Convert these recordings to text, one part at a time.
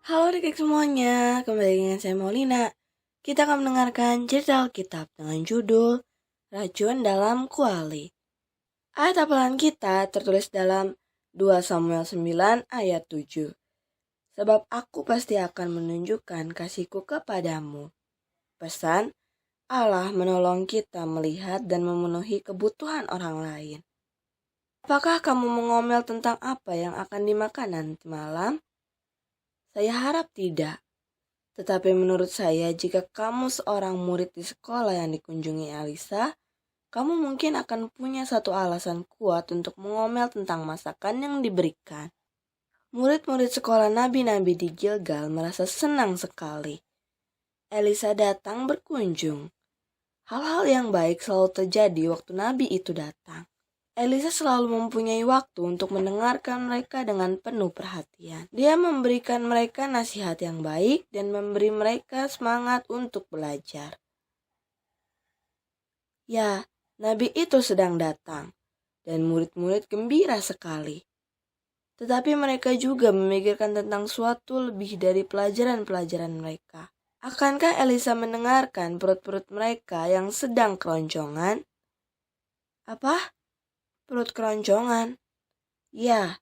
Halo adik semuanya, kembali dengan saya Maulina. Kita akan mendengarkan cerita Alkitab dengan judul Racun dalam Kuali. Ayat hafalan kita tertulis dalam 2 Samuel 9 ayat 7. Sebab aku pasti akan menunjukkan kasihku kepadamu. Pesan, Allah menolong kita melihat dan memenuhi kebutuhan orang lain. Apakah kamu mengomel tentang apa yang akan dimakan nanti malam? Saya harap tidak. Tetapi menurut saya, jika kamu seorang murid di sekolah yang dikunjungi Elisa, kamu mungkin akan punya satu alasan kuat untuk mengomel tentang masakan yang diberikan. Murid-murid sekolah nabi-nabi di Gilgal merasa senang sekali. Elisa datang berkunjung. Hal-hal yang baik selalu terjadi waktu nabi itu datang. Elisa selalu mempunyai waktu untuk mendengarkan mereka dengan penuh perhatian. Dia memberikan mereka nasihat yang baik dan memberi mereka semangat untuk belajar. Ya, nabi itu sedang datang, dan murid-murid gembira sekali. Tetapi mereka juga memikirkan tentang suatu lebih dari pelajaran-pelajaran mereka. Akankah Elisa mendengarkan perut-perut mereka yang sedang keroncongan? Apa? Perut keroncongan? Ya,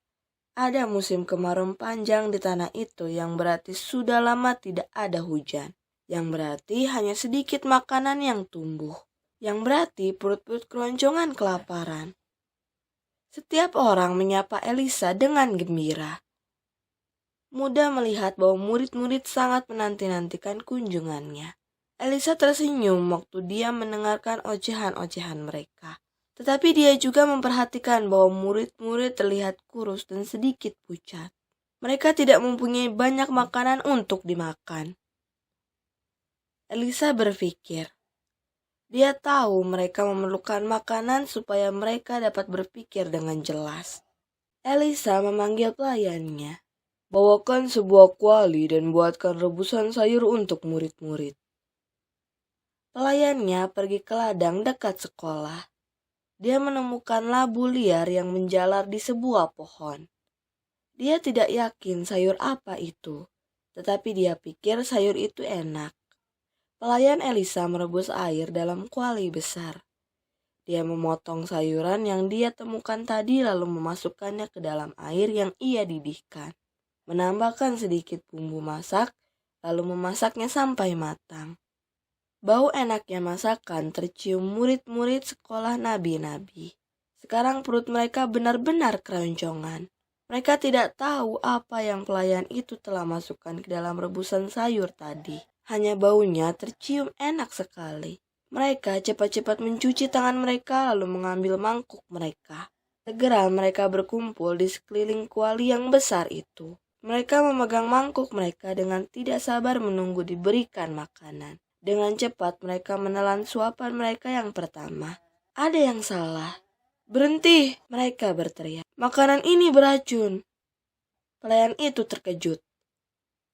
ada musim kemarau panjang di tanah itu yang berarti sudah lama tidak ada hujan. Yang berarti hanya sedikit makanan yang tumbuh. Yang berarti perut-perut keroncongan kelaparan. Setiap orang menyapa Elisa dengan gembira. Mudah melihat bahwa murid-murid sangat menanti-nantikan kunjungannya. Elisa tersenyum waktu dia mendengarkan ocehan-ocehan mereka. Tetapi dia juga memperhatikan bahwa murid-murid terlihat kurus dan sedikit pucat. Mereka tidak mempunyai banyak makanan untuk dimakan. Elisa berpikir, dia tahu mereka memerlukan makanan supaya mereka dapat berpikir dengan jelas. Elisa memanggil pelayannya, bawakan sebuah kuali dan buatkan rebusan sayur untuk murid-murid. Pelayannya pergi ke ladang dekat sekolah. Dia menemukan labu liar yang menjalar di sebuah pohon. Dia tidak yakin sayur apa itu, tetapi dia pikir sayur itu enak. Pelayan Elisa merebus air dalam kuali besar. Dia memotong sayuran yang dia temukan tadi lalu memasukkannya ke dalam air yang ia didihkan. Menambahkan sedikit bumbu masak, lalu memasaknya sampai matang. Bau enaknya masakan tercium murid-murid sekolah nabi-nabi. Sekarang perut mereka benar-benar keroncongan. Mereka tidak tahu apa yang pelayan itu telah masukkan ke dalam rebusan sayur tadi. Hanya baunya tercium enak sekali. Mereka cepat-cepat mencuci tangan mereka lalu mengambil mangkuk mereka. Segera mereka berkumpul di sekeliling kuali yang besar itu. Mereka memegang mangkuk mereka dengan tidak sabar menunggu diberikan makanan. Dengan cepat mereka menelan suapan mereka yang pertama. Ada yang salah. Berhenti, mereka berteriak. Makanan ini beracun. Pelayan itu terkejut.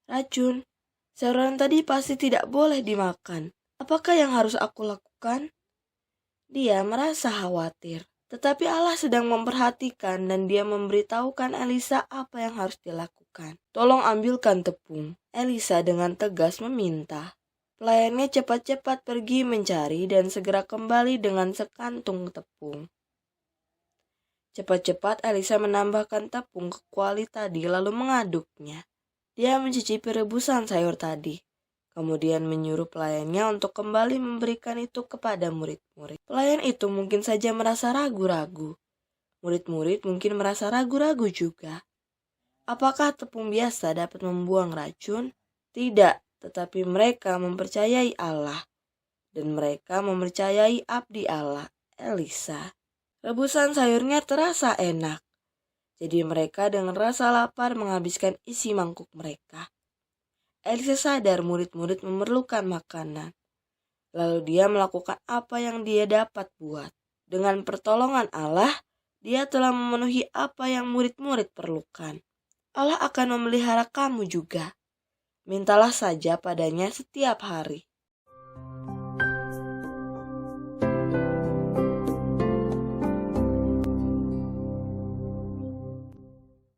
Racun? Sayuran tadi pasti tidak boleh dimakan. Apakah yang harus aku lakukan? Dia merasa khawatir. Tetapi Allah sedang memperhatikan dan dia memberitahukan Elisa apa yang harus dilakukan. Tolong ambilkan tepung. Elisa dengan tegas meminta. Pelayannya cepat-cepat pergi mencari dan segera kembali dengan sekantung tepung. Cepat-cepat Elisa menambahkan tepung ke kuali tadi lalu mengaduknya. Dia mencicipi rebusan sayur tadi. Kemudian menyuruh pelayannya untuk kembali memberikan itu kepada murid-murid. Pelayan itu mungkin saja merasa ragu-ragu. Murid-murid mungkin merasa ragu-ragu juga. Apakah tepung biasa dapat membuang racun? Tidak. Tetapi mereka mempercayai Allah, dan mereka mempercayai abdi Allah, Elisa. Rebusan sayurnya terasa enak, jadi mereka dengan rasa lapar menghabiskan isi mangkuk mereka. Elisa sadar murid-murid memerlukan makanan, lalu dia melakukan apa yang dia dapat buat. Dengan pertolongan Allah, dia telah memenuhi apa yang murid-murid perlukan. Allah akan memelihara kamu juga. Mintalah saja padanya setiap hari.